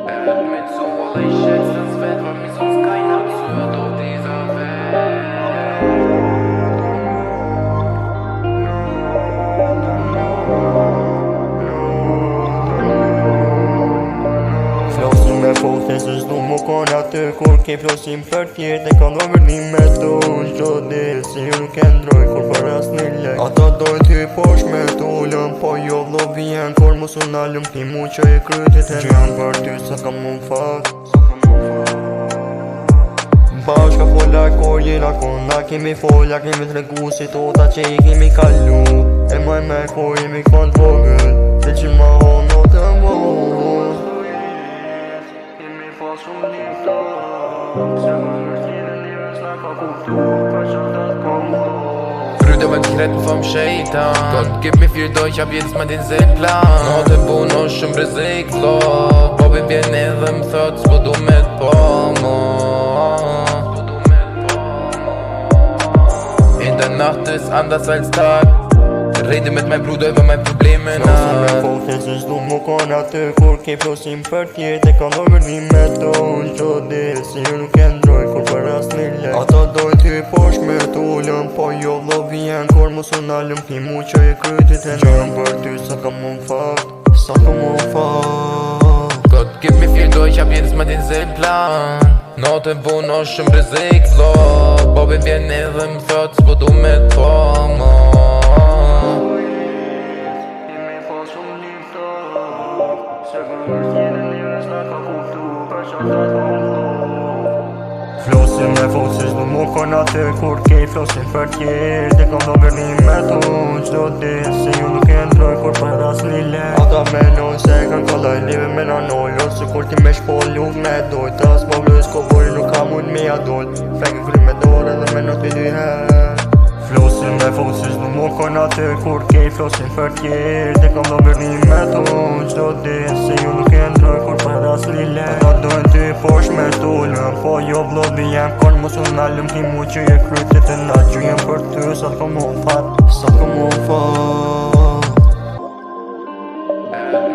Mit so alle ich schätze das Welt, weil mir sonst keiner zuhört auf dieser Welt. Flosim me fote se s'du mu kon aty kur ke flosim për tjetë. E ka ndorë një me tu qdo dit si ju nuk e ndroj kur për asni lek. Ata dojnë ty posh me t'ullëm, po jo vlo vjen kur mu su nalëm ti mu që e krytit e gjën për ty sa kam mu fat. Bashka fola kur jena konda kemi fola kemi tregu si tota që i kemi kalu. E maj me kur jemi kon t'vogël se që ma hono të mvogël. Shumë një flok se më mërtjene njërës na ka kuptu për që të t'kombo. Brudeve t'kret më fëm shejtan God give me fear doj qa vjetës ma din zet plan Note puno shumë rëzik vlog Bobi vjen edhe më thot s'po du me t'po mo In der Nacht ist anders als Tag Rede mit mein Bruder über mein Probleme na Flosim me fote se s'du mu kon aty kur ke flosim për tjetë. E ka ndorë një me tu qdo dit si ju nuk e ndroj kur për asni lek. Ata dojnë ty posh me t'ullëm, po jo vlo vjen kur mu su nalëm ti mu që e krytit e gjën për ty sa kam mu fat. Sa kam mu fat. God give me fear doj qa vjetës ma din zet plan Note puno shumë rëzik vlog Bobi vjen edhe më thot s'po du me t'po mo Flosim me fote se s'du mu kon aty kur ke flosim për tjetë. E ka ndorë një me tu qdo dit si ju nuk e ndroj kur për asni lek. Ata menojnë se kanë kollaj live me nanoj ose kur ti me shpollu me doj tas po vlojës kobori nuk ka mujt me adol Freke kry me dore dhe me not pi dy her. Flosim me fote se s'du mu kon aty kur ke flosim për tjetë. E ka ndorë një me tu qdo dit si ju nuk e ndroj kur për asni lek. Ata dojnë ty posh me t'ullëm, po jo vlo vjen kur mu su nalëm ti mu që e krytit e na gjujem për ty sa t'kom mu fat. Sa t'kom mu fat.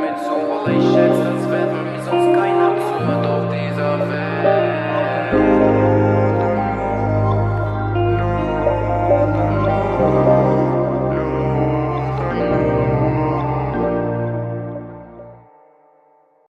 Mit so alle ich schätze